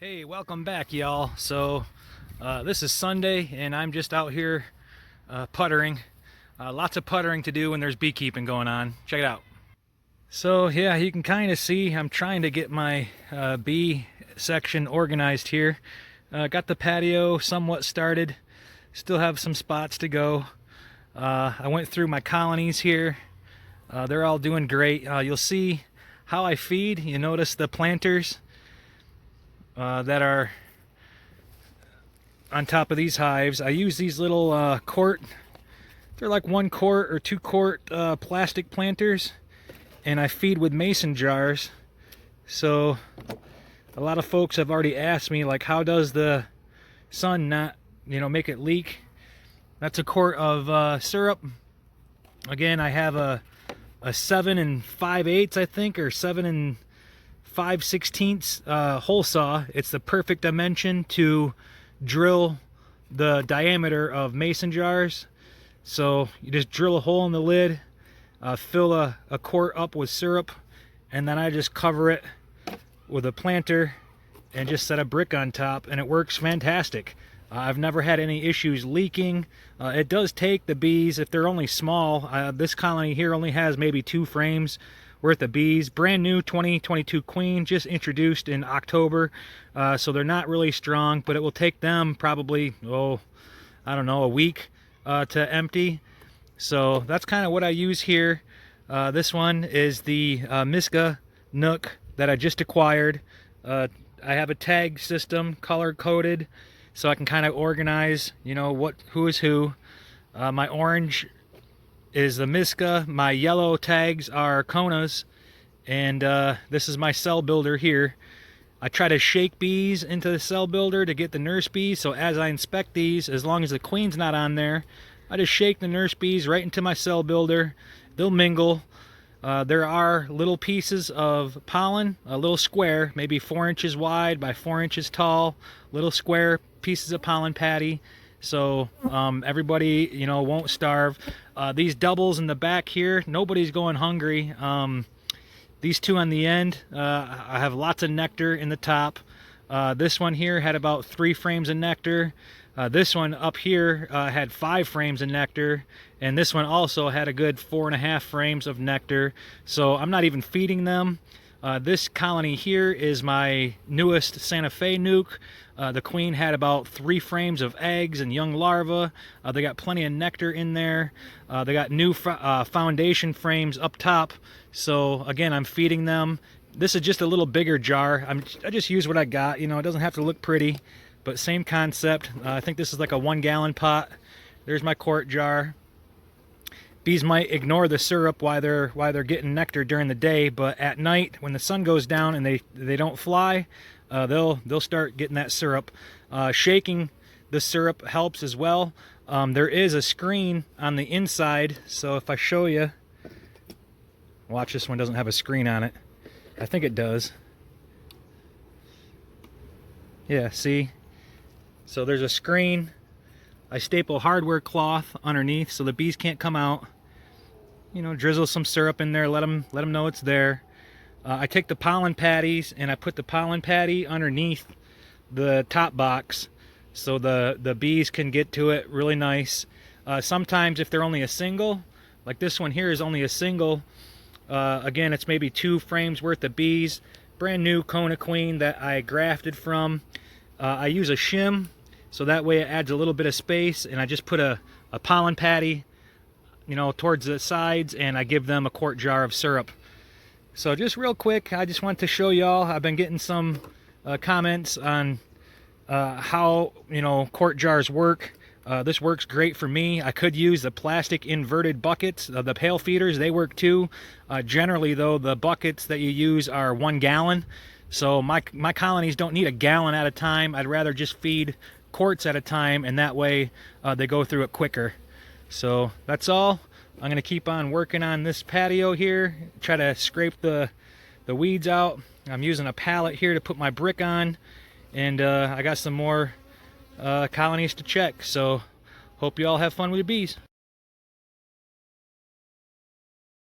Hey, welcome back, y'all. So this is Sunday, and I'm just out here puttering. Lots of puttering to do when there's beekeeping going on. Check it out. So yeah, you can kind of see I'm trying to get my bee section organized here. Got the patio somewhat started. Still have some spots to go. I went through my colonies here. They're all doing great. You'll see how I feed. You notice the planters that are on top of these hives. I use these little quart. They're like 1 quart or 2 quart plastic planters, and I feed with mason jars. So a lot of folks have already asked me, like, how does the sun not, make it leak? That's a quart of syrup. Again, I have a 7 5/8, I think, or 7 5/16 hole saw. It's the perfect dimension to drill the diameter of mason jars. So you just drill a hole in the lid, fill a quart up with syrup, and then I just cover it with a planter and just set a brick on top, and it works fantastic. I've never had any issues leaking. It does take the bees, if they're only small. This colony here only has maybe 2 frames worth of bees. Brand new 2022 queen, just introduced in October. So they're not really strong, but it will take them probably, I don't know, a week to empty. So that's kind of what I use here. This one is the Miska Nook that I just acquired. I have a tag system, color coded, so I can kind of organize, who is who. My orange is the Miska, my yellow tags are Konas, and this is my cell builder here. I try to shake bees into the cell builder to get the nurse bees, so as I inspect these, as long as the queen's not on there, I just shake the nurse bees right into my cell builder. They'll mingle. There are little pieces of pollen, a little square, maybe 4 inches wide by 4 inches tall, little square pieces of pollen patty, so everybody, won't starve. These doubles in the back here, nobody's going hungry. These 2 on the end, I have lots of nectar in the top. This one here had about 3 frames of nectar. This one up here had 5 frames of nectar, and this one also had a good 4.5 frames of nectar. So I'm not even feeding them. This colony here is my newest Santa Fe nuke. The queen had about 3 frames of eggs and young larvae. They got plenty of nectar in there. They got new foundation frames up top. So again, I'm feeding them. This is just a little bigger jar. I just use what I got. It doesn't have to look pretty, but same concept. I think this is like a 1-gallon pot. There's my quart jar. Bees might ignore the syrup while they're getting nectar during the day, but at night when the sun goes down and they don't fly, they'll start getting that syrup. Shaking the syrup helps as well. There is a screen on the inside, so if I show you, watch, this one doesn't have a screen on it. I think it does. Yeah, see? So there's a screen. I staple hardware cloth underneath so the bees can't come out. Drizzle some syrup in there, let them know it's there. I take the pollen patties and I put the pollen patty underneath the top box so the bees can get to it really nice. Sometimes if they're only a single, like this one here is only a single, again, it's maybe 2 frames worth of bees. Brand new Kona queen that I grafted from. I use a shim, so that way it adds a little bit of space, and I just put a pollen patty, towards the sides, and I give them a quart jar of syrup. So just real quick, I just want to show y'all, I've been getting some comments on how, quart jars work. This works great for me. I could use the plastic inverted buckets, the pail feeders, they work too. Generally though, the buckets that you use are 1 gallon. So my colonies don't need a gallon at a time. I'd rather just feed quarts at a time, and that way they go through it quicker. So that's all. I'm gonna keep on working on this patio here, try to scrape the weeds out. I'm using a pallet here to put my brick on, and I got some more colonies to check. So hope you all have fun with your bees.